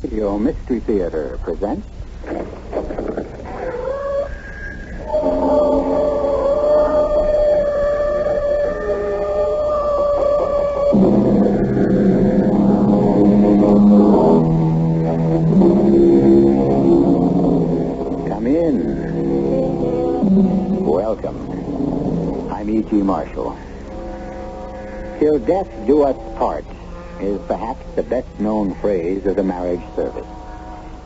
Radio Mystery Theater presents... Come in. Welcome. I'm E.G. Marshall. Till death do us part is perhaps the best-known phrase of the marriage service.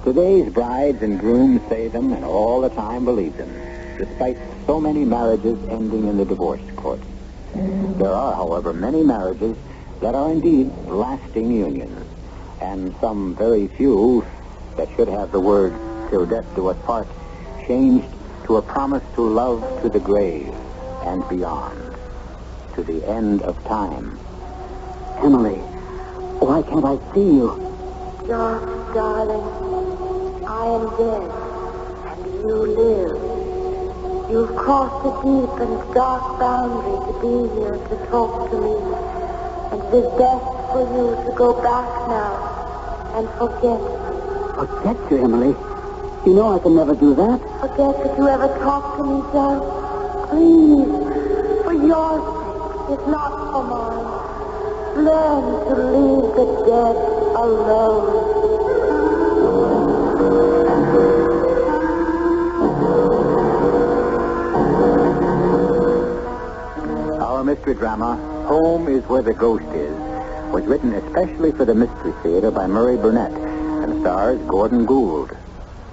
Today's brides and grooms say them and all the time believe them, despite so many marriages ending in the divorce court. There are, however, many marriages that are indeed lasting unions, and some very few that should have the word "till death do us part" changed to a promise to love to the grave and beyond, to the end of time. Emily, why can't I see you? John, darling, I am dead, and you live. You've crossed a deep and dark boundary to be here to talk to me, and it is best for you to go back now and forget. Forget you, Emily? You know I can never do that. Forget that you ever talked to me, John. Please, for your sake, if not for mine. Learn to leave the dead alone. Our mystery drama, Home is Where the Ghost Is, was written especially for the Mystery Theater by Murray Burnett and stars Gordon Gould.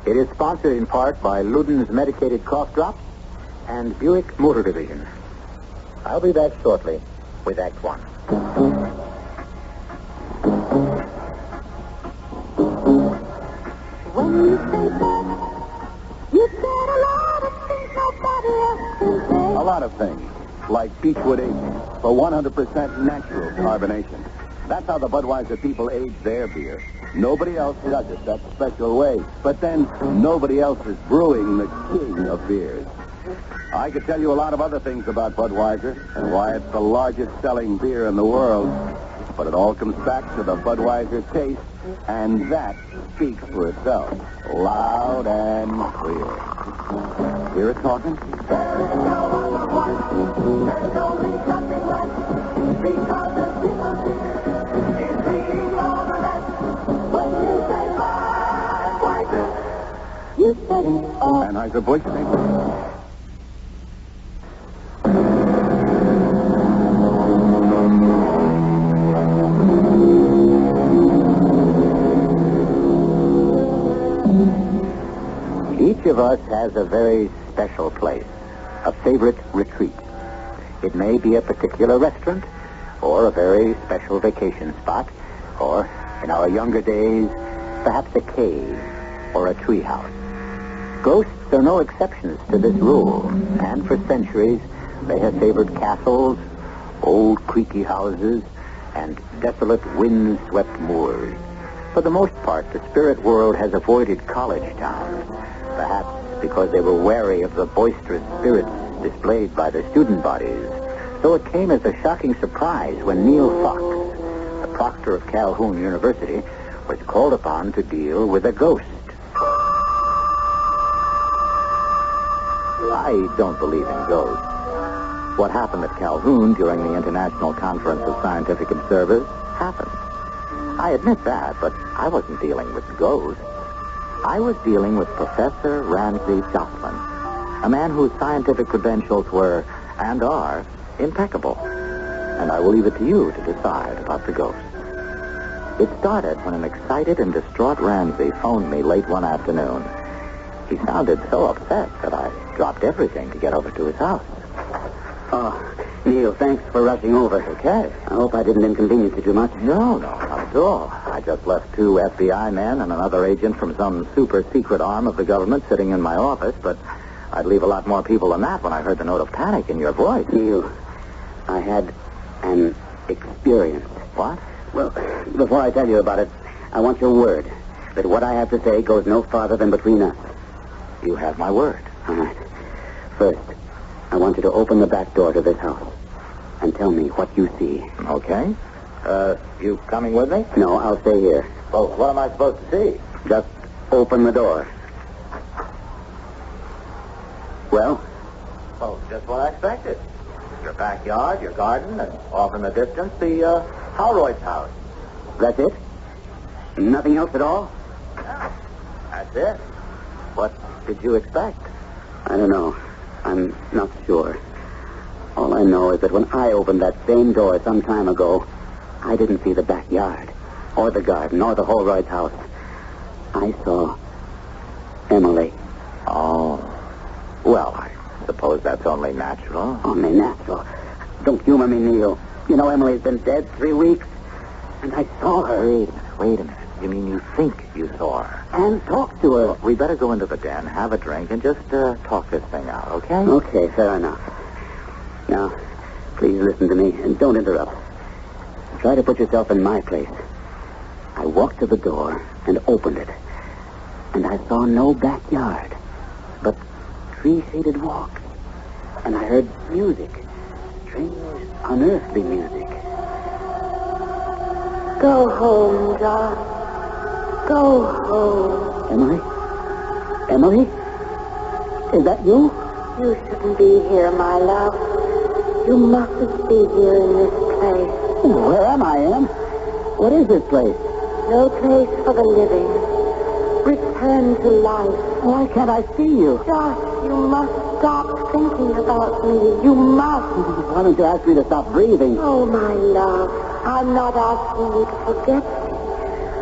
It is sponsored in part by Luden's Medicated Cough Drops and Buick Motor Division. I'll be back shortly with Act One. When you say that, you said a lot of things nobody else can say. A lot of things, like Beechwood aging for 100% natural carbonation. That's how the Budweiser people age their beer. Nobody else does it that special way. But then, nobody else is brewing the king of beers. I could tell you a lot of other things about Budweiser and why it's the largest selling beer in the world. But it all comes back to the Budweiser taste, and that speaks for itself, loud and clear. Hear it talking? You said it all. Anheuser-Busch, Each of us has a very special place, a favorite retreat. It may be a particular restaurant, or a very special vacation spot, or, in our younger days, perhaps a cave or a treehouse. Ghosts are no exceptions to this rule, and for centuries they have favored castles, old creaky houses, and desolate wind-swept moors. For the most part, the spirit world has avoided college towns, perhaps because they were wary of the boisterous spirits displayed by the student bodies. So it came as a shocking surprise when Neil Fox, the proctor of Calhoun University, was called upon to deal with a ghost. I don't believe in ghosts. What happened at Calhoun during the International Conference of Scientific Observers happened. I admit that, but I wasn't dealing with ghosts. I was dealing with Professor Ramsay Jocelyn, a man whose scientific credentials were, and are, impeccable. And I will leave it to you to decide about the ghost. It started when an excited and distraught Ramsay phoned me late one afternoon. He sounded so upset that I dropped everything to get over to his house. Oh, Neil, thanks for rushing over. Okay. I hope I didn't inconvenience you too much. No, not at all. I just left 2 FBI men and another agent from some super-secret arm of the government sitting in my office, but I'd leave a lot more people than that when I heard the note of panic in your voice. Neil, I had an experience. What? Well, before I tell you about it, I want your word that what I have to say goes no farther than between us. You have my word. All right. First, I want you to open the back door to this house and tell me what you see. Okay. You coming with me? No, I'll stay here. Well, what am I supposed to see? Just open the door. Well? Well, just what I expected. Your backyard, your garden, and off in the distance, the Howroyd's house. That's it? Nothing else at all? Yeah, that's it. What did you expect? I don't know. I'm not sure. All I know is that when I opened that same door some time ago, I didn't see the backyard, or the garden, or the Holroyd's house. I saw Emily. Oh. Well, I suppose that's only natural. Only natural. Don't humor me, Neil. You know Emily's been dead 3 weeks, and I saw her. Wait a minute. You mean you think you saw her? And talked to her. Well, we better go into the den, have a drink, and just talk this thing out, okay? Okay, fair enough. Now, please listen to me, and don't interrupt. Try to put yourself in my place. I walked to the door and opened it, and I saw no backyard, but tree-shaded walks, and I heard music, strange, unearthly music. Go home, John. Go home. Emily? Emily? Is that you? You shouldn't be here, my love. You mustn't be here in this place. Where am I, Em? What is this place? No place for the living. Return to life. Why can't I see you? Josh, you must stop thinking about me. You must. Why don't you ask me to stop breathing? Oh, my love, I'm not asking you to forget me.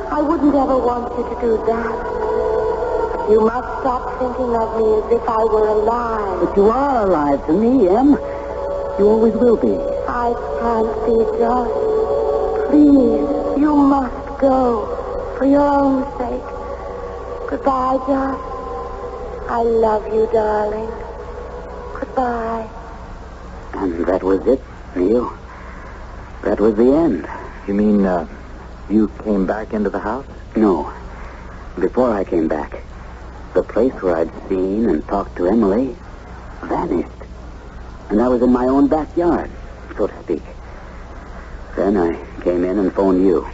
I wouldn't ever want you to do that. You must stop thinking of me as if I were alive. But you are alive to me, Em. You always will be. I can't be, Josh. Please, you must go. For your own sake. Goodbye, Josh. I love you, darling. Goodbye. And that was it, Neil. That was the end. You mean, you came back into the house? No. Before I came back, the place where I'd seen and talked to Emily vanished. And I was in my own backyard, so to speak. Then I came in and phoned you.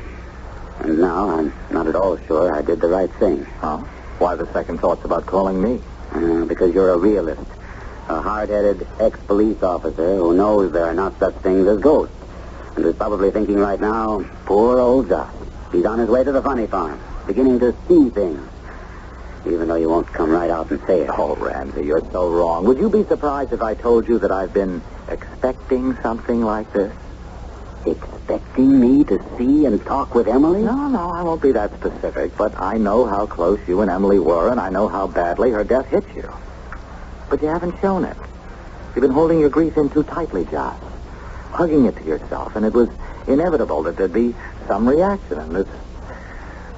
And now I'm not at all sure I did the right thing. Huh? Why the second thoughts about calling me? Because you're a realist. A hard-headed ex-police officer who knows there are not such things as ghosts. And is probably thinking right now, poor old Josh. He's on his way to the funny farm, beginning to see things. Even though you won't come right out and say it. Oh, Ramsey, you're so wrong. Would you be surprised if I told you that I've been expecting something like this? Expecting me to see and talk with Emily? No, I won't be that specific, but I know how close you and Emily were, and I know how badly her death hit you. But you haven't shown it. You've been holding your grief in too tightly, Josh. Hugging it to yourself, and it was inevitable that there'd be some reaction, and this...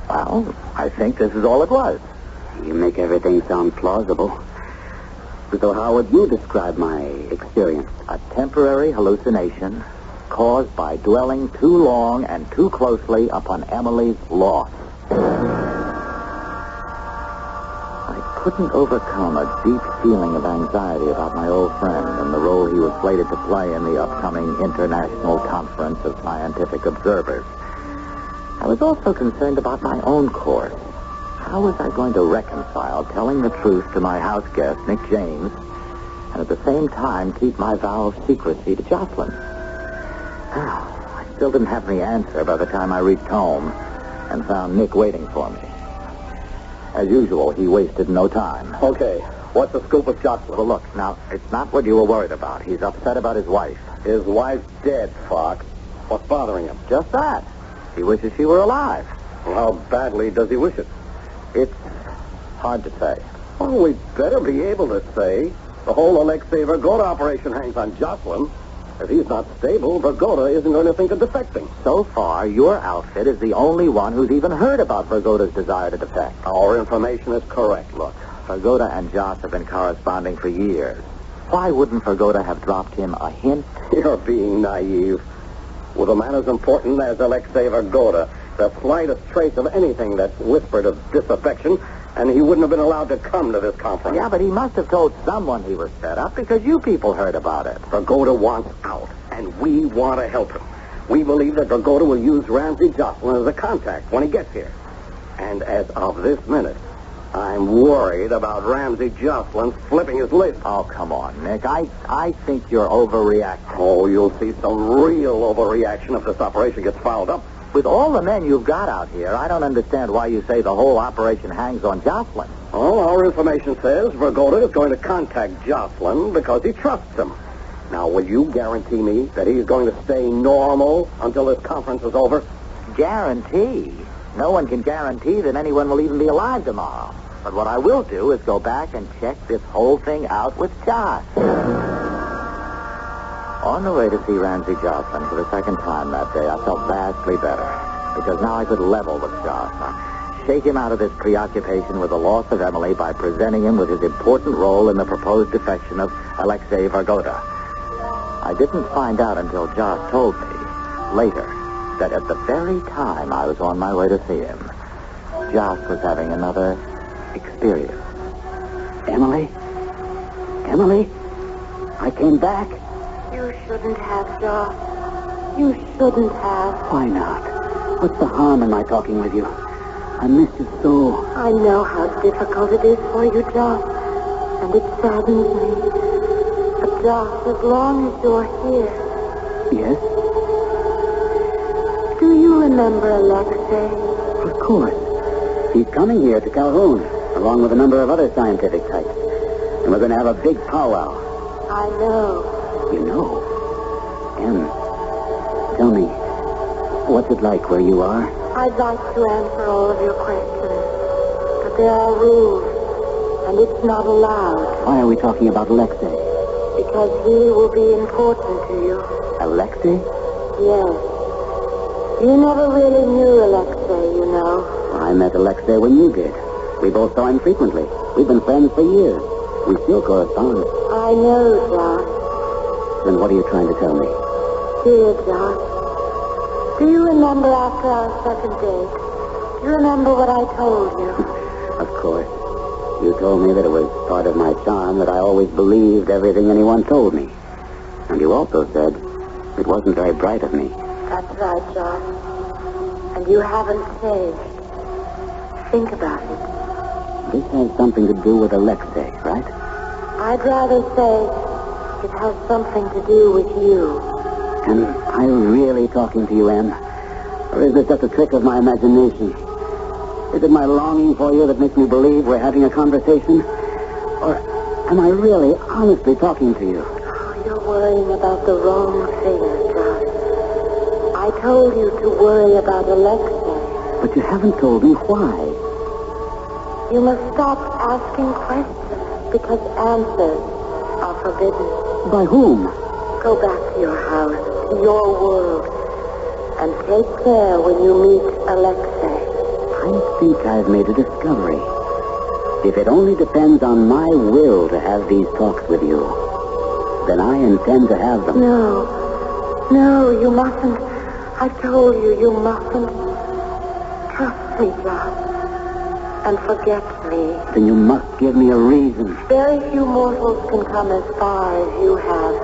Well, I think this is all it was. You make everything sound plausible. So how would you describe my experience? A temporary hallucination caused by dwelling too long and too closely upon Emily's loss. I couldn't overcome a deep feeling of anxiety about my old friend and the role he was slated to play in the upcoming International Conference of Scientific Observers. I was also concerned about my own course. How was I going to reconcile telling the truth to my house guest, Nick James, and at the same time keep my vow of secrecy to Jocelyn? I still didn't have the answer by the time I reached home and found Nick waiting for me. As usual, he wasted no time. Okay, what's the scoop with Jocelyn? Well, look, now, it's not what you were worried about. He's upset about his wife. His wife's dead, Fox. What's bothering him? Just that. He wishes she were alive. Well, how badly does he wish it? It's hard to say. Well, we'd better be able to say. The whole Alexei Vergoda operation hangs on Jocelyn. If he's not stable, Vergoda isn't going to think of defecting. So far, your outfit is the only one who's even heard about Vergoda's desire to defect. Our information is correct, look. Vergoda and Joss have been corresponding for years. Why wouldn't Vergoda have dropped him a hint? You're being naive. With a man as important as Alexei Vergoda, the slightest trace of anything that's whispered of disaffection, and he wouldn't have been allowed to come to this conference. Yeah, but he must have told someone he was set up because you people heard about it. Vergoda wants out, and we want to help him. We believe that Vergoda will use Ramsey Jocelyn as a contact when he gets here. And as of this minute, I'm worried about Ramsey Jocelyn flipping his lid. Oh, come on, Nick. I think you're overreacting. Oh, you'll see some real overreaction if this operation gets fouled up. With all the men you've got out here, I don't understand why you say the whole operation hangs on Jocelyn. Oh, our information says Vergoda is going to contact Jocelyn because he trusts him. Now, will you guarantee me that he's going to stay normal until this conference is over? Guarantee? No one can guarantee that anyone will even be alive tomorrow. But what I will do is go back and check this whole thing out with Josh. On the way to see Ramsey Jocelyn for the second time that day, I felt vastly better, because now I could level with Josh. Shake him out of this preoccupation with the loss of Emily by presenting him with his important role in the proposed defection of Alexei Vergoda. I didn't find out until Josh told me later that at the very time I was on my way to see him, Josh was having another experience. Emily? Emily? I came back. You shouldn't have, Josh. You shouldn't have. Why not? What's the harm in my talking with you? I miss you so. I know how difficult it is for you, Josh, and it saddens me. But, Josh, as long as you're here... Yes? Do you remember Alexei? Of course. He's coming here to Calhoun, along with a number of other scientific types. And we're going to have a big powwow. I know. You know? Em, tell me, what's it like where you are? I'd like to answer all of your questions, but there are rules, and it's not allowed. Why are we talking about Alexei? Because he will be important to you. Alexei? Yes. You never really knew Alexei, you know. Well, I met Alexei when you did. We both saw him frequently. We've been friends for years. We still correspond. I know, Josh. Then what are you trying to tell me? Dear Josh, do you remember after our second date? Do you remember what I told you? Of course. You told me that it was part of my charm that I always believed everything anyone told me. And you also said it wasn't very bright of me. That's right, Josh. And you haven't changed. Think about it. This has something to do with Alexei, right? I'd rather say it has something to do with you. Am I really talking to you, Em? Or is this just a trick of my imagination? Is it my longing for you that makes me believe we're having a conversation? Or am I really, honestly talking to you? Oh, you're worrying about the wrong thing, Josh. I told you to worry about Alexei. But you haven't told me why. You must stop asking questions because answers are forbidden. By whom? Go back to your house, to your world, and take care when you meet Alexei. I think I've made a discovery. If it only depends on my will to have these talks with you, then I intend to have them. No, you mustn't. I told you, you mustn't. Trust me, Josh, and forget me. Then you must give me a reason. Very few mortals can come as far as you have.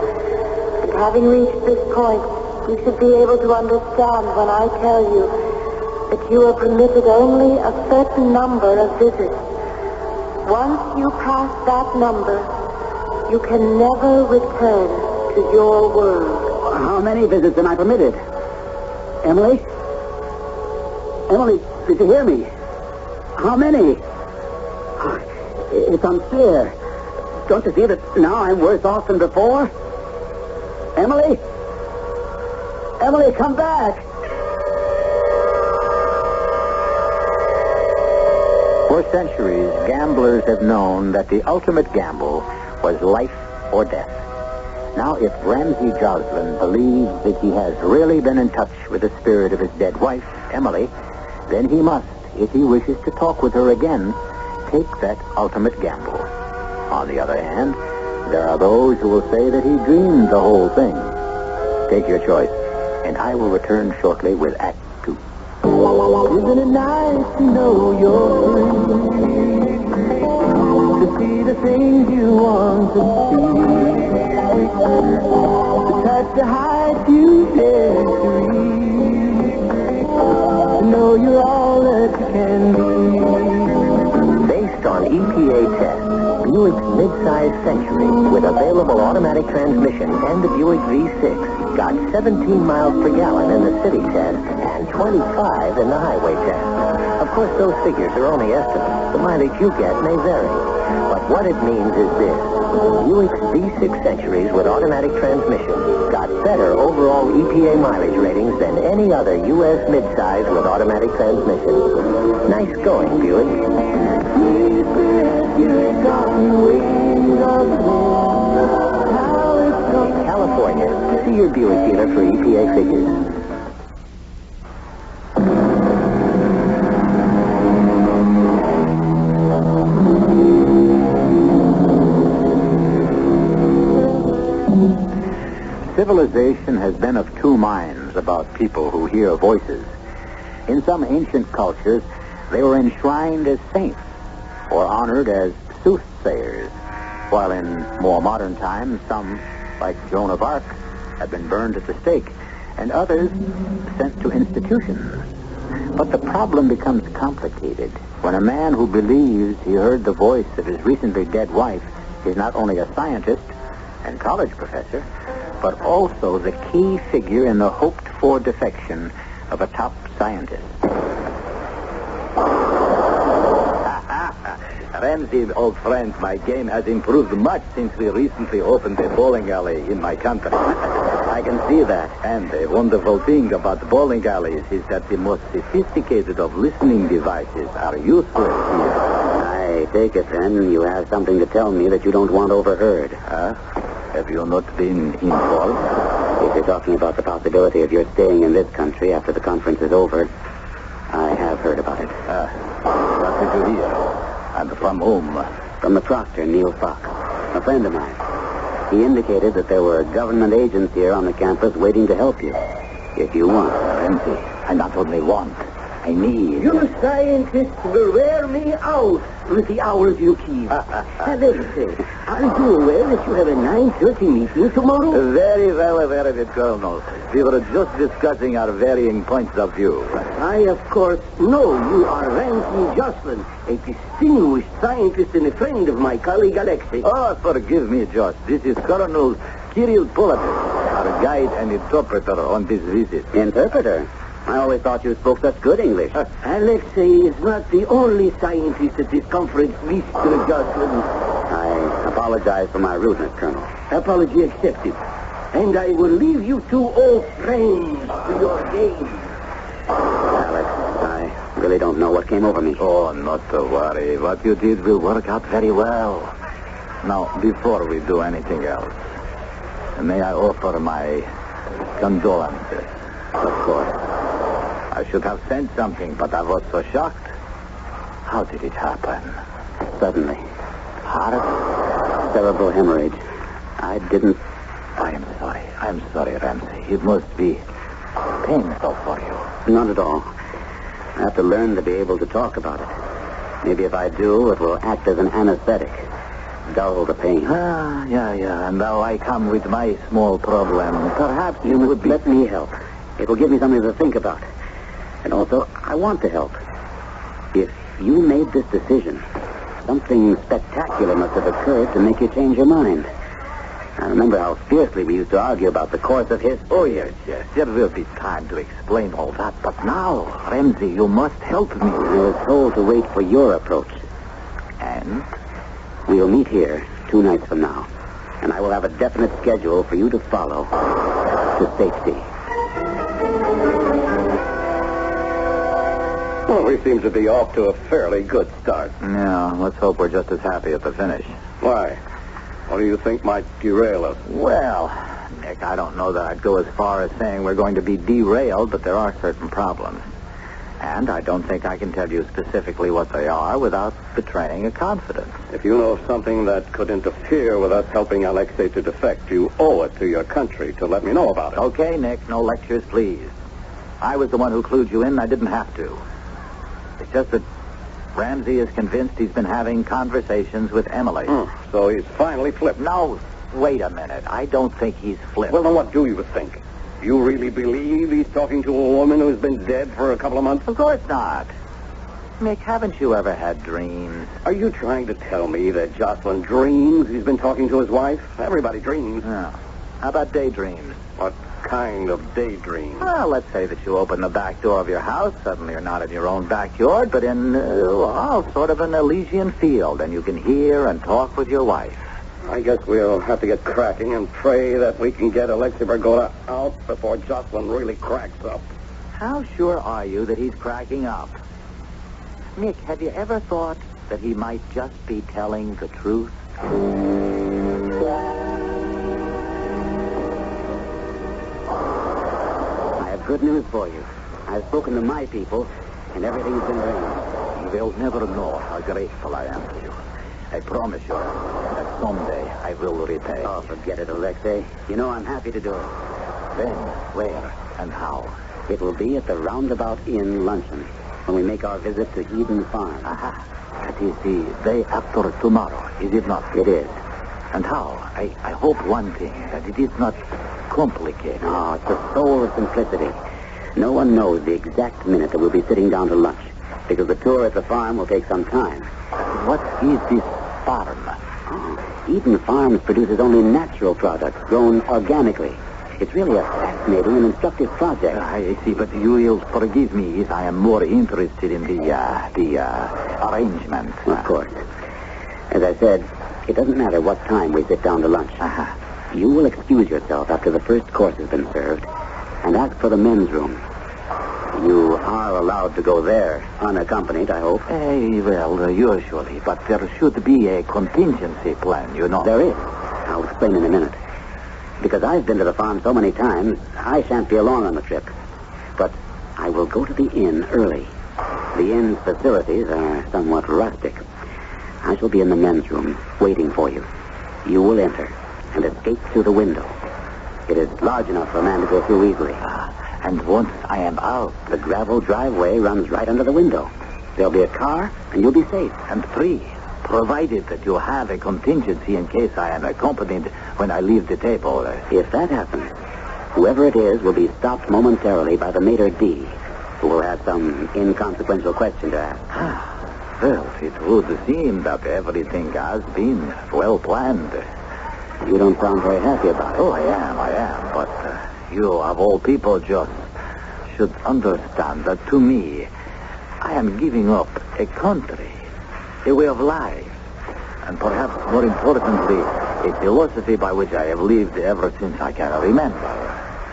And having reached this point, you should be able to understand when I tell you that you are permitted only a certain number of visits. Once you pass that number, you can never return to your world. How many visits am I permitted? Emily? Emily, did you hear me? How many? Oh, it's unfair. Don't you see that now I'm worse off than before? Emily? Emily, come back! For centuries, gamblers have known that the ultimate gamble was life or death. Now, if Ramsey Jocelyn believes that he has really been in touch with the spirit of his dead wife, Emily, then he must, if he wishes to talk with her again, take that ultimate gamble. On the other hand, there are those who will say that he dreamed the whole thing. Take your choice, and I will return shortly with Act 2. Isn't it nice to know you're free? To see the things you want to see. To touch the heights you dare to reach. mid-size Century with available automatic transmission and the Buick V6 got 17 miles per gallon in the city test and 25 in the highway test. Of course, those figures are only estimates. The mileage you get may vary. But what it means is this. Buick's V6 Centuries with automatic transmission got better overall EPA mileage ratings than any other U.S. midsize with automatic transmission. Nice going, Buick. In California, see your Buick dealer for EPA figures. Civilization has been of two minds about people who hear voices. In some ancient cultures, they were enshrined as saints or honored as soothsayers, while in more modern times, some, like Joan of Arc, have been burned at the stake, and others sent to institutions. But the problem becomes complicated when a man who believes he heard the voice of his recently dead wife is not only a scientist and college professor, but also the key figure in the hoped-for defection of a top scientist. Ramsey, old friend, my game has improved much since we recently opened a bowling alley in my country. I can see that. And the wonderful thing about bowling alleys is that the most sophisticated of listening devices are useless here. I take it, then, you have something to tell me that you don't want overheard. Have you not been involved? If you're talking about the possibility of your staying in this country after the conference is over, I have heard about it. What did you hear? And from whom? From the proctor, Neil Fox, a friend of mine. He indicated that there were government agents here on the campus waiting to help you, if you want. Ramsey, I not only want, I need. You scientists will wear me out with the hours you keep. Alexei, are you aware that you have a 9:30 meeting tomorrow? Very well aware of it, Colonel. We were just discussing our varying points of view. I, of course, know you are Ramsey Jocelyn, a distinguished scientist and a friend of my colleague Alexei. Oh, forgive me, Josh. This is Colonel Kirill Polatin, our guide and interpreter on this visit. Interpreter? I always thought you spoke such good English. Alexei is not the only scientist at this conference, Mr. Jocelyn. I apologize for my rudeness, Colonel. Apology accepted. And I will leave you two old friends to your game. Alex, I really don't know what came over me. Oh, not to worry. What you did will work out very well. Now, before we do anything else, may I offer my condolences? Of course. I should have sent something, but I was so shocked. How did it happen? Suddenly. Heart? Cerebral hemorrhage. I didn't... I'm sorry, Ramsey. It must be painful for you. Not at all. I have to learn to be able to talk about it. Maybe if I do, it will act as an anesthetic. Dull the pain. Yeah. And now I come with my small problem. Perhaps you would be... Let me help. It will give me something to think about. And also, I want to help. If you made this decision, something spectacular must have occurred to make you change your mind. I remember how fiercely we used to argue about the course of history. Oh, yes. There will be time to explain all that. But now, Ramsey, you must help me. I was told to wait for your approach. And? We'll meet here 2 nights from now. And I will have a definite schedule for you to follow to safety. Well, we seem to be off to a fairly good start. Yeah, let's hope we're just as happy at the finish. Why? What do you think might derail us? Well, Nick, I don't know that I'd go as far as saying we're going to be derailed, but there are certain problems. And I don't think I can tell you specifically what they are without betraying a confidence. If you know of something that could interfere with us helping Alexei to defect, you owe it to your country to let me know about it. Okay, Nick, no lectures, please. I was the one who clued you in. I didn't have to. It's just that Ramsey is convinced he's been having conversations with Emily. So he's finally flipped. No, wait a minute. I don't think he's flipped. Well, then what do you think? You really believe he's talking to a woman who's been dead for a couple of months? Of course not. Mick, haven't you ever had dreams? Are you trying to tell me that Jocelyn dreams he's been talking to his wife? Everybody dreams. No. How about daydreams? What kind of daydream? Well, let's say that you open the back door of your house. Suddenly you're not in your own backyard, but in, sort of an Elysian field, and you can hear and talk with your wife. I guess we'll have to get cracking and pray that we can get Alexei Vergoda out before Jocelyn really cracks up. How sure are you that he's cracking up? Nick, have you ever thought that he might just be telling the truth? I have good news for you. I've spoken to my people, and everything's been arranged. You will never know how grateful I am to you. I promise you that someday I will repay. Oh, forget it, Alexei. You know I'm happy to do it. When, where, and how? It will be at the Roundabout Inn luncheon when we make our visit to Eden Farm. Aha. That is the day after tomorrow, is it not? It is. And how? I hope one thing, that it is not complicated. No, it's the soul of simplicity. No one knows the exact minute that we'll be sitting down to lunch, because the tour at the farm will take some time. What is this farm? Oh, Eden Farms produces only natural products grown organically. It's really a fascinating and instructive project. I see, but you will forgive me if I am more interested in the arrangement. Of course. As I said, it doesn't matter what time we sit down to lunch. You will excuse yourself after the first course has been served and ask for the men's room. You are allowed to go there, unaccompanied, I hope. Usually, but there should be a contingency plan, you know. There is. I'll explain in a minute. Because I've been to the farm so many times, I shan't be along on the trip. But I will go to the inn early. The inn's facilities are somewhat rustic. I shall be in the men's room, waiting for you. You will enter and escape through the window. It is large enough for a man to go through easily. And once I am out, the gravel driveway runs right under the window. There'll be a car, and you'll be safe. And free, provided that you have a contingency in case I am accompanied when I leave the table. If that happens, whoever it is will be stopped momentarily by the maitre d', who will have some inconsequential question to ask. Well, it would seem that everything has been well planned. You don't sound very happy about it. Oh, I am. But you, of all people, just should understand that to me, I am giving up a country, a way of life, and perhaps more importantly, a philosophy by which I have lived ever since I can remember.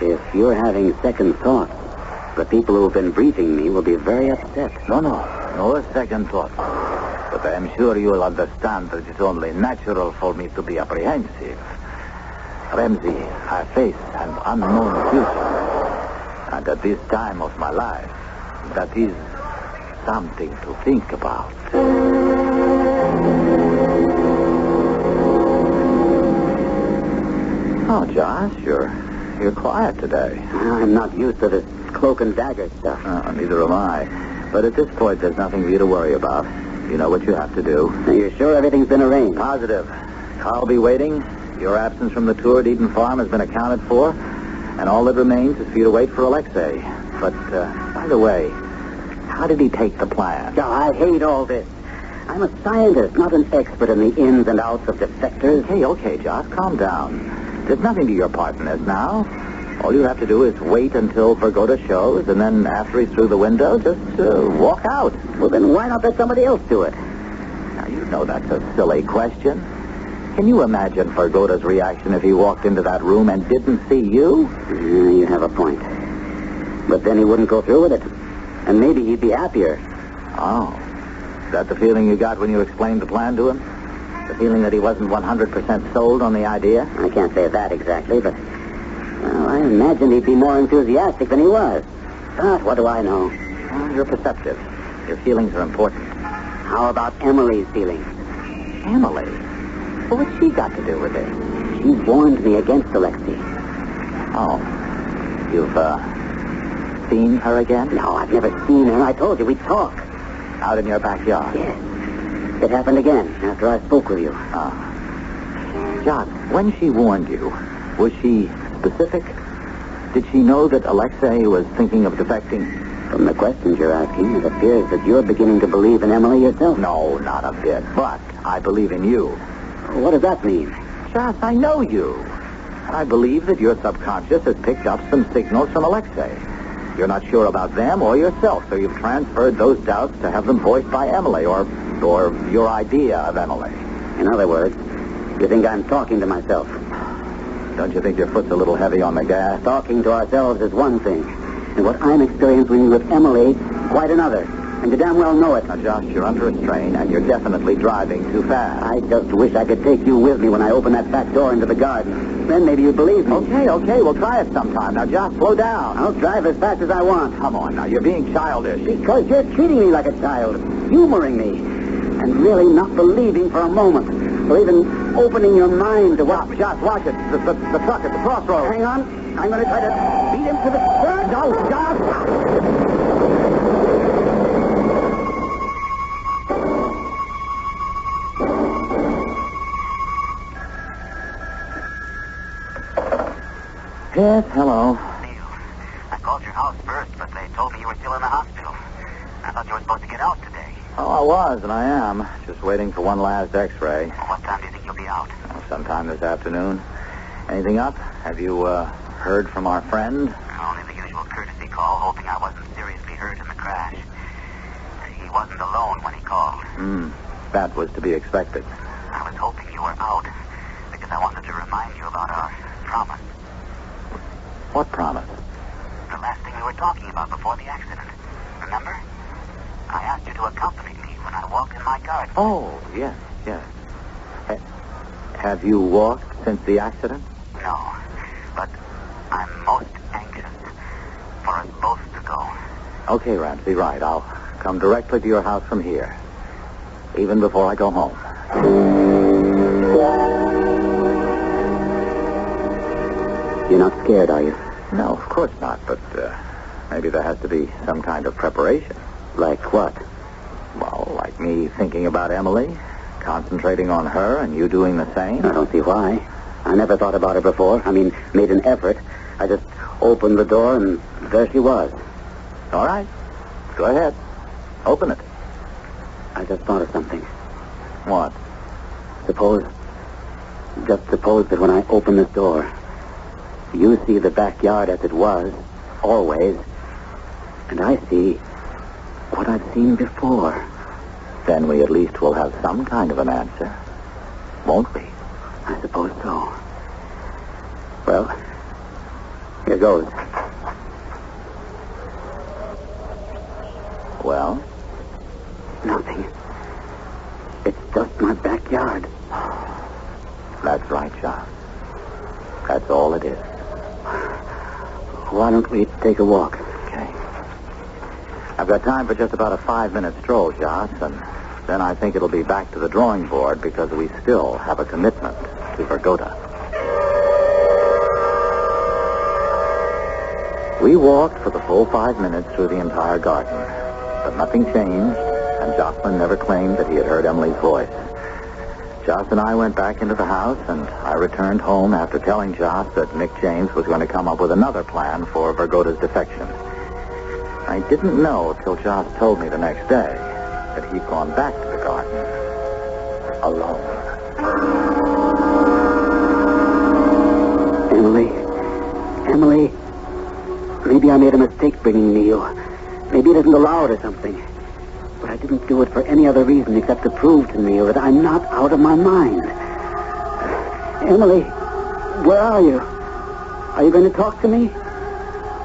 If you're having second thoughts, the people who have been briefing me will be very upset. No second thought. But I am sure you will understand that it's only natural for me to be apprehensive. Ramsey, I face an unknown future. And at this time of my life, that is something to think about. Oh, Josh, you're quiet today. I'm not used to this cloak and dagger stuff. Neither am I. But at this point, there's nothing for you to worry about. You know what you have to do. Are you sure everything's been arranged? Positive. I'll be waiting. Your absence from the tour at Eden Farm has been accounted for. And all that remains is for you to wait for Alexei. But, by the way, how did he take the plan? Oh, I hate all this. I'm a scientist, not an expert in the ins and outs of defectors. Okay, Josh, calm down. There's nothing to your part in this now. All you have to do is wait until Vergoda shows, and then after he's through the window, just walk out. Well, then why not let somebody else do it? Now, you know that's a silly question. Can you imagine Vergoda's reaction if he walked into that room and didn't see you? You have a point. But then he wouldn't go through with it. And maybe he'd be happier. Oh. Is that the feeling you got when you explained the plan to him? The feeling that he wasn't 100% sold on the idea? I can't say that exactly, but... Well, I imagined he'd be more enthusiastic than he was. But what do I know? Well, you're perceptive. Your feelings are important. How about Emily's feelings? Emily? Well, what's she got to do with it? She warned me against Alexei. Oh. You've, seen her again? No, I've never seen her. I told you, we'd talk. Out in your backyard? Yes. It happened again after I spoke with you. John, when she warned you, was she specific? Did she know that Alexei was thinking of defecting? From the questions you're asking, it appears that you're beginning to believe in Emily yourself. No, not a bit. But I believe in you. What does that mean? Joss, I know you. And I believe that your subconscious has picked up some signals from Alexei. You're not sure about them or yourself, so you've transferred those doubts to have them voiced by Emily or your idea of Emily. In other words, you think I'm talking to myself. Don't you think your foot's a little heavy on the gas? Talking to ourselves is one thing, and what I'm experiencing with Emily, quite another. And you damn well know it. Now, Josh, you're under a strain, and you're definitely driving too fast. I just wish I could take you with me when I open that back door into the garden. Then maybe you'd believe me. Okay, we'll try it sometime. Now, Josh, slow down. I'll drive as fast as I want. Come on, now, you're being childish. Because you're treating me like a child, humoring me, and really not believing for a moment, or even opening your mind to what... Josh, watch it. The truck at the crossroads. Hang on. I'm going to try to beat him to the... No, Josh! Yes, hello. Neil, I called your house first, but they told me you were still in the hospital. I thought you were supposed to get out today. Oh, I was, and I am. Just waiting for one last x-ray. What time do you think you'll be out? Sometime this afternoon. Anything up? Have you, heard from our friend? Only the usual courtesy call, hoping I wasn't seriously hurt in the crash. He wasn't alone when he called. That was to be expected. I was hoping you were out, because I wanted to remind you about our promise. What promise? The last thing we were talking about before the accident. Remember? I asked you to accompany me when I walked in my garden. Oh, yes. Have you walked since the accident? No, but I'm most anxious for us both to go. Okay, Ramsey, right. I'll come directly to your house from here, even before I go home. You're not scared, are you? No, of course not, but maybe there has to be some kind of preparation. Like what? Well, like me thinking about Emily, concentrating on her, and you doing the same. I don't see why. I never thought about her before. I mean, made an effort. I just opened the door, and there she was. All right. Go ahead. Open it. I just thought of something. What? Suppose that when I open this door, you see the backyard as it was, always, and I see what I've seen before. Then we at least will have some kind of an answer, won't we? I suppose so. Well, here goes. Well? Nothing. It's just my backyard. That's right, John. That's all it is. Why don't we take a walk? Okay. I've got time for just about a 5-minute stroll, Joss, and then I think it'll be back to the drawing board because we still have a commitment to Vergoda. We walked for the full 5 minutes through the entire garden, but nothing changed, and Jocelyn never claimed that he had heard Emily's voice. Joss and I went back into the house, and I returned home after telling Joss that Mick James was going to come up with another plan for Vergoda's defection. I didn't know till Joss told me the next day that he'd gone back to the garden alone. Emily, maybe I made a mistake bringing Neil. Maybe it isn't allowed or something. But I didn't do it for any other reason except to prove to Neil that I'm not out of my mind. Emily, where are you? Are you going to talk to me?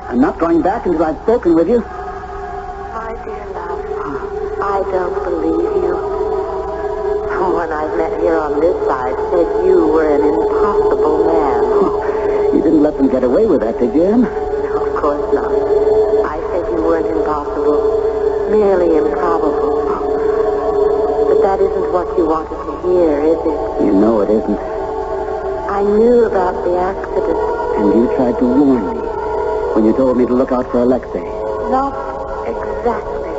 I'm not going back until I've spoken with you. My dear love, I don't believe you. Someone I've met here on this side said you were an impossible man. Oh, you didn't let them get away with that, did you, Em? No, of course not. I said you weren't impossible. Merely improbable. But that isn't what you wanted to hear, is it? You know it isn't. I knew about the accident. And you tried to warn me when you told me to look out for Alexei. Not exactly.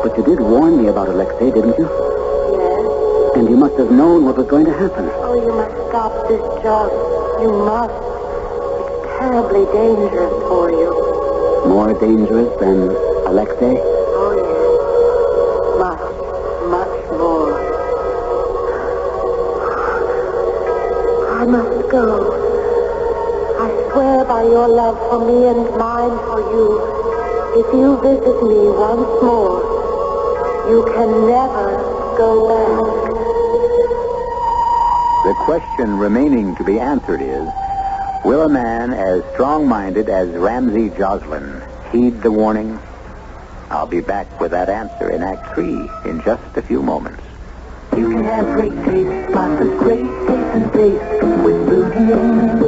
But you did warn me about Alexei, didn't you? Yes. And you must have known what was going to happen. Oh, you must stop this, Joss. You must. It's terribly dangerous for you. More dangerous than Alexei? Oh, yes. Much more. I must go. I swear by your love for me and mine for you, if you visit me once more, you can never go back. The question remaining to be answered is, will a man as strong-minded as Ramsey Joslin heed the warning? I'll be back with that answer in Act 3 in just a few moments. You can have great taste, lots of great taste and taste with Lutein.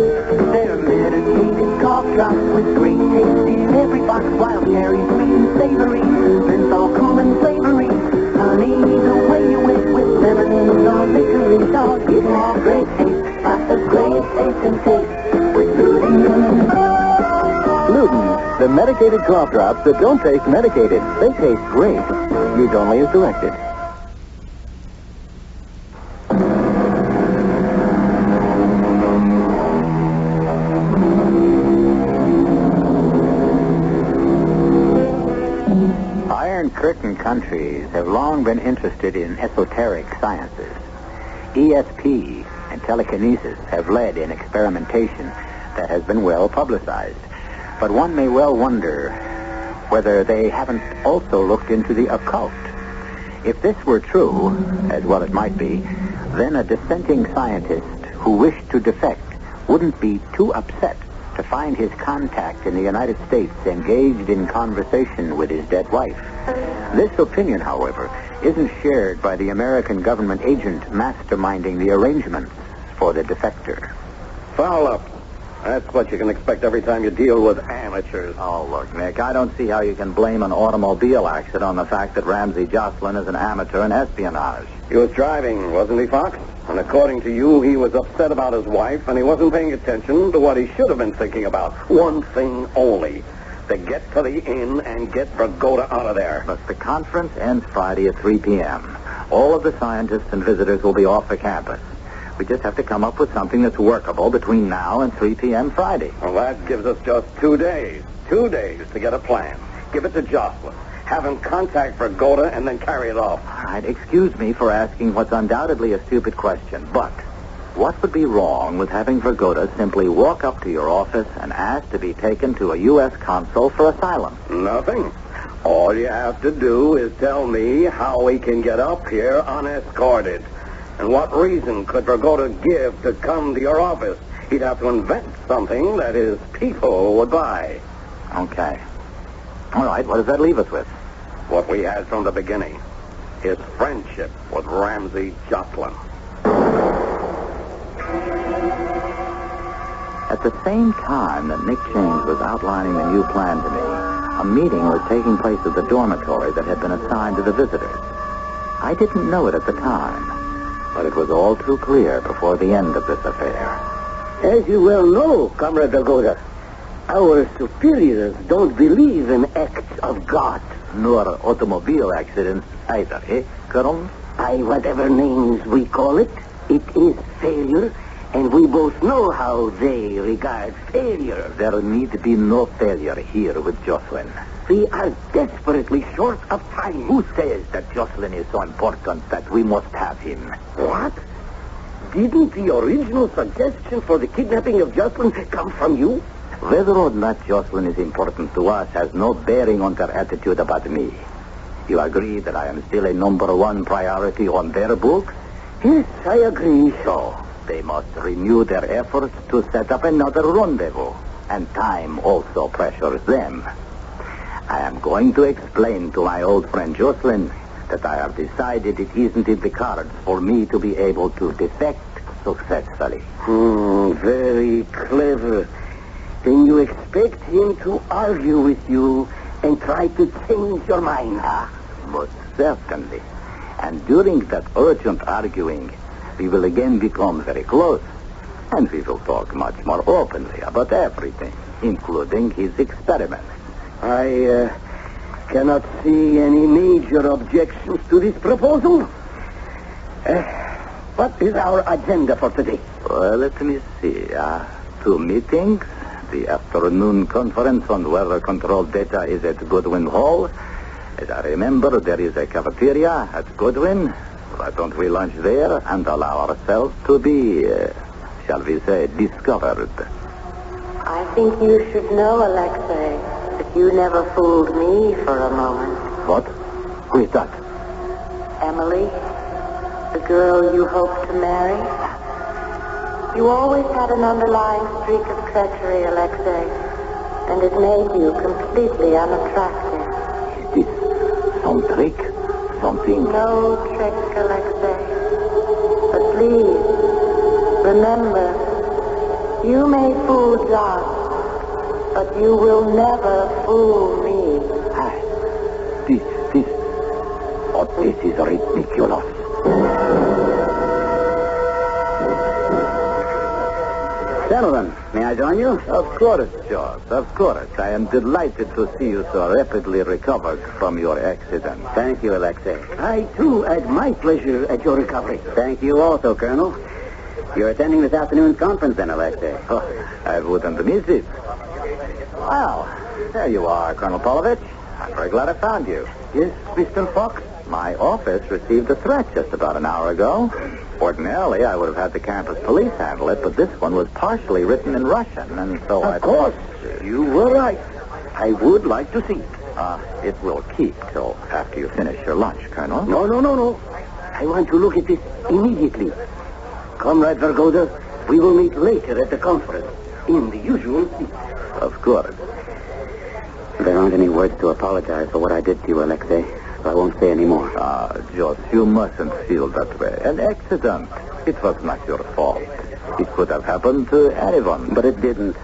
They're medicated cough drops with great taste in every box. Wild cherry, sweet and savory, menthol, cool and flavory. Honey, the way you wait with lemon or licorice. Oh, you can have great taste, lots of great taste and taste with Lutein. Lutein, the medicated cough drops that don't taste medicated. They taste great. Use only as directed. Iron Curtain countries have long been interested in esoteric sciences. ESP and telekinesis have led in experimentation that has been well publicized. But one may well wonder whether they haven't also looked into the occult. If this were true, as well it might be, then a dissenting scientist who wished to defect wouldn't be too upset to find his contact in the United States engaged in conversation with his dead wife. This opinion, however, isn't shared by the American government agent masterminding the arrangements for the defector. Foul up. That's what you can expect every time you deal with amateurs. Oh, look, Nick, I don't see how you can blame an automobile accident on the fact that Ramsey Joslin is an amateur in espionage. He was driving, wasn't he, Fox? And according to you, he was upset about his wife, and he wasn't paying attention to what he should have been thinking about. One thing only. To get to the inn and get Vergoda out of there. Look, the conference ends Friday at 3 p.m. All of the scientists and visitors will be off the campus. We just have to come up with something that's workable between now and 3 p.m. Friday. Well, that gives us just 2 days. 2 days to get a plan. Give it to Jocelyn. Have him contact Vergoda and then carry it off. All right, excuse me for asking what's undoubtedly a stupid question, but what would be wrong with having Vergoda simply walk up to your office and ask to be taken to a U.S. consul for asylum? Nothing. All you have to do is tell me how he can get up here unescorted. And what reason could Vergoda give to come to your office? He'd have to invent something that his people would buy. Okay. All right, what does that leave us with? What we had from the beginning. His friendship with Ramsey Joslin. At the same time that Nick James was outlining the new plan to me, a meeting was taking place at the dormitory that had been assigned to the visitors. I didn't know it at the time, but it was all too clear before the end of this affair. As you well know, Comrade Vergoda, our superiors don't believe in acts of God. Nor automobile accidents either, eh, Colonel? Whatever names we call it, it is failure, and we both know how they regard failure. There need be no failure here with Jocelyn. We are desperately short of time. Who says that Jocelyn is so important that we must have him? What? Didn't the original suggestion for the kidnapping of Jocelyn come from you? Whether or not Jocelyn is important to us has no bearing on their attitude about me. You agree that I am still a number one priority on their books? Yes, I agree. So, they must renew their efforts to set up another rendezvous. And time also pressures them. I am going to explain to my old friend Jocelyn that I have decided it isn't in the cards for me to be able to defect successfully. Very clever. Then you expect him to argue with you and try to change your mind, huh? Most certainly. And during that urgent arguing, we will again become very close. And we will talk much more openly about everything, including his experiments. I cannot see any major objections to this proposal. What is our agenda for today? Well, let me see. 2 meetings, The afternoon conference on weather control data is at Goodwin Hall. As I remember, there is a cafeteria at Goodwin. Why don't we lunch there and allow ourselves to be, shall we say, discovered? I think you should know, Alexei, that you never fooled me for a moment. What? Who is that? Emily, the girl you hope to marry. You always had an underlying streak of treachery, Alexei, and it made you completely unattractive. Is this some trick? Something? No trick, Alexei. But please, remember, you may fool Josh, but you will never fool me. This is ridiculous. Gentlemen, may I join you? Of course, George, of course. I am delighted to see you so rapidly recovered from your accident. Thank you, Alexei. I, too, add my pleasure at your recovery. Thank you also, Colonel. You're attending this afternoon's conference then, Alexei. Oh, I wouldn't miss it. Well, there you are, Colonel Polovich. I'm very glad I found you. Yes, Mr. Fox? My office received a threat just about an hour ago. Ordinarily, I would have had the campus police handle it, but this one was partially written in Russian, and so Of course, you were right. I would like to see it. It will keep till after you finish your lunch, Colonel. No. I want to look at this immediately. Comrade Vergoda, we will meet later at the conference, in the usual seat. Of course. There aren't any words to apologize for what I did to you, Alexei, so I won't say any more. Joss, you mustn't feel that way. An accident. It was not your fault. It could have happened to anyone. But it didn't.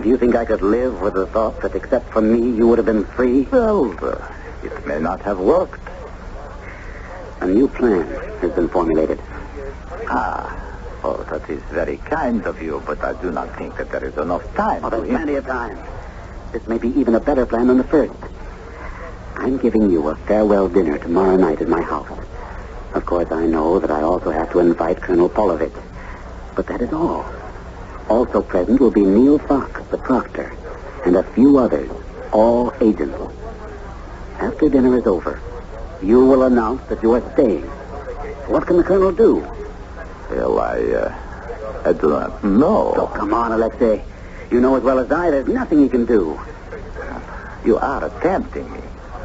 Do you think I could live with the thought that except for me, you would have been free? Well, it may not have worked. A new plan has been formulated. Oh, that is very kind of you, but I do not think that there is enough time. Oh, there's plenty of time. This may be even a better plan than the first. I'm giving you a farewell dinner tomorrow night at my house. Of course, I know that I also have to invite Colonel Polovich. But that is all. Also present will be Neil Fox, the proctor, and a few others, all agents. After dinner is over, you will announce that you are staying. What can the colonel do? Well, I do not know. Oh, come on, Alexei. You know as well as I, there's nothing you can do. You are tempting me.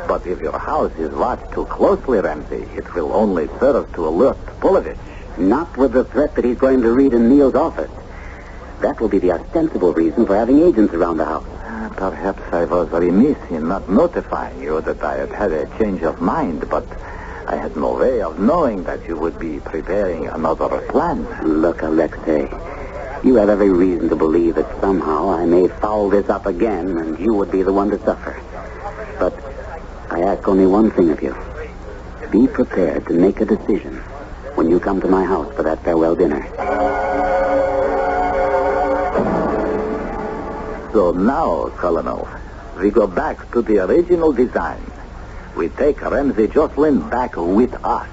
But if your house is watched too closely, Ramsey, it will only serve to alert Polovich. Not with the threat that he's going to read in Neil's office. That will be the ostensible reason for having agents around the house. Perhaps I was remiss in not notifying you that I had a change of mind, but I had no way of knowing that you would be preparing another plan. Look, Alexei, you have every reason to believe that somehow I may foul this up again and you would be the one to suffer. But I ask only one thing of you. Be prepared to make a decision when you come to my house for that farewell dinner. So now, Colonel, we go back to the original design. We take Ramsey Jocelyn back with us.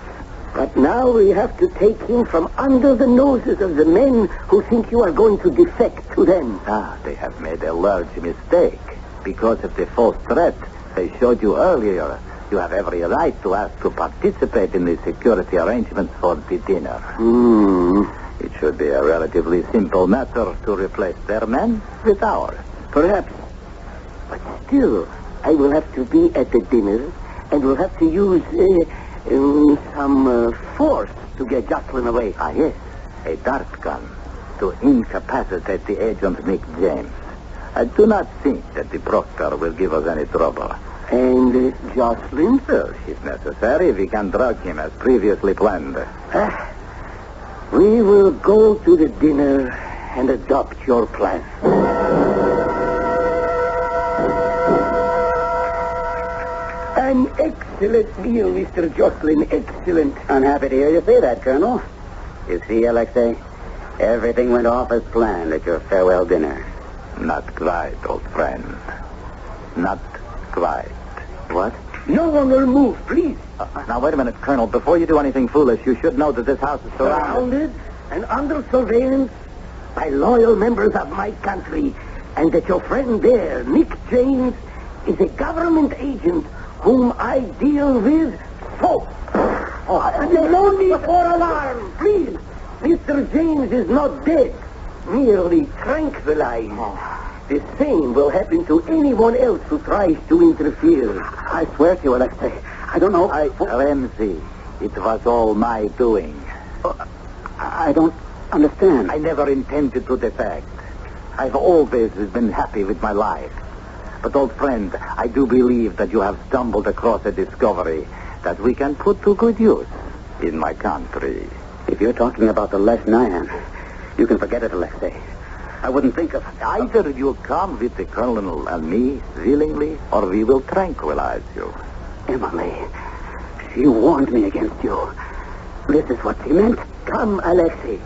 But now we have to take him from under the noses of the men who think you are going to defect to them. They have made a large mistake. Because of the false threat they showed you earlier, you have every right to ask to participate in the security arrangements for the dinner. It should be a relatively simple matter to replace their men with ours. Perhaps. But still, I will have to be at the dinner and will have to use some force to get Jocelyn away. Yes. A dart gun to incapacitate the agent Nick James. I do not think that the proctor will give us any trouble. And Jocelyn? Well, if necessary, we can drug him as previously planned. We will go to the dinner and adopt your plan. An excellent meal, Mr. Jocelyn. Excellent. I'm happy to hear you say that, Colonel. You see, Alexei, everything went off as planned at your farewell dinner. Not quite, old friend. Not quite. What? No one will move, please. Now, wait a minute, Colonel. Before you do anything foolish, you should know that this house is surrounded. And under surveillance by loyal members of my country and that your friend there, Nick James, is a government agent whom I deal with so. No need for alarm, please. Mr. James is not dead, merely tranquilized. The same will happen to anyone else who tries to interfere. I swear to you, Alexei, I don't know. Ramsey, it was all my doing. I don't understand. I never intended to defect. I've always been happy with my life. But, old friend, I do believe that you have stumbled across a discovery that we can put to good use in my country. If you're talking about the lesson I am, you can forget it, Alexei. I wouldn't think of... Either you come with the Colonel and me willingly, or we will tranquilize you. Emily, she warned me against you. This is what she meant. Come, Alexei.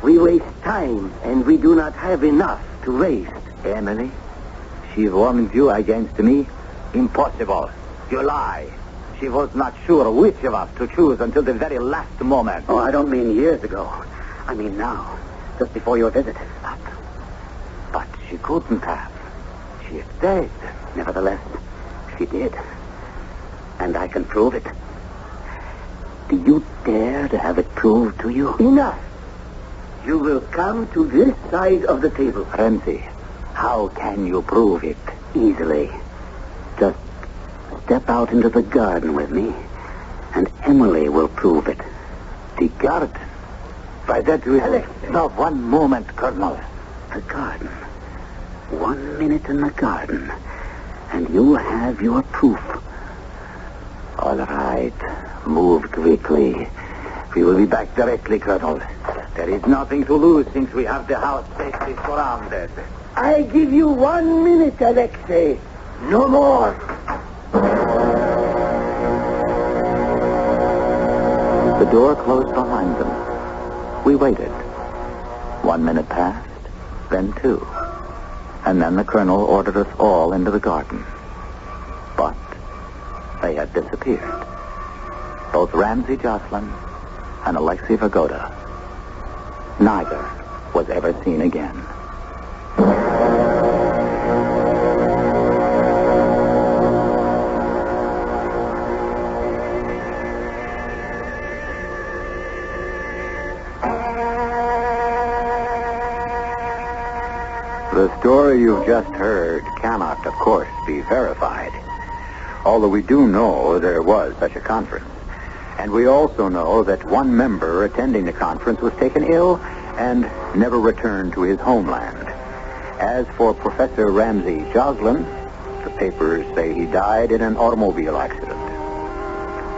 We waste time, and we do not have enough to waste. Emily, she warned you against me? Impossible. You lie. She was not sure which of us to choose until the very last moment. Oh, I don't mean years ago. I mean now, just before your visit. But she couldn't have. She is dead. Nevertheless, she did. And I can prove it. Do you dare to have it proved to you? Enough. You will come to this side of the table. Ramsey, how can you prove it? Easily. Just step out into the garden with me, and Emily will prove it. The garden? By that will... Now, one moment, Colonel. The garden. 1 minute in the garden, and you'll have your proof. All right. Move quickly. We will be back directly, Colonel. There is nothing to lose since we have the house safely surrounded. I give you 1 minute, Alexei. No more. The door closed behind them. We waited. 1 minute passed, then 2. And then the Colonel ordered us all into the garden. But they had disappeared. Both Ramsey Jocelyn and Alexei Vagoda. Neither was ever seen again. The story you've just heard cannot, of course, be verified. Although we do know there was such a conference. And we also know that one member attending the conference was taken ill and never returned to his homeland. As for Professor Ramsey Jocelyn, the papers say he died in an automobile accident.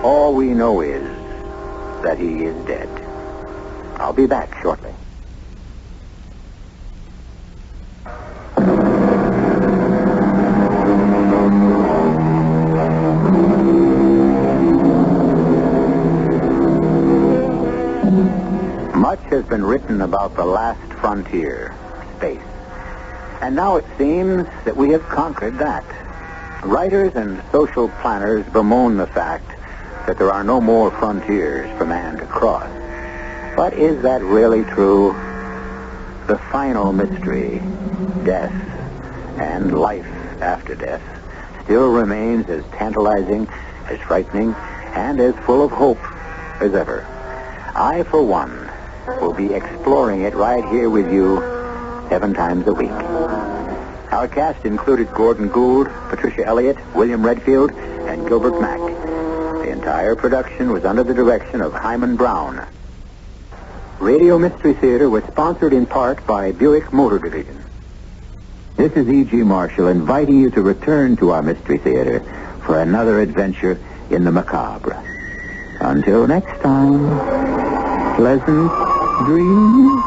All we know is that he is dead. I'll be back shortly. Much has been written about the last frontier, space. And now it seems that we have conquered that. Writers and social planners bemoan the fact that there are no more frontiers for man to cross. But is that really true? The final mystery, death and life after death, still remains as tantalizing, as frightening, and as full of hope as ever. I, for one, will be exploring it right here with you 7 times a week. Our cast included Gordon Gould, Patricia Elliott, William Redfield, and Gilbert Mack. The entire production was under the direction of Himan Brown. Radio Mystery Theater was sponsored in part by Buick Motor Division. This is E.G. Marshall inviting you to return to our Mystery Theater for another adventure in the macabre. Until next time, pleasant dreams.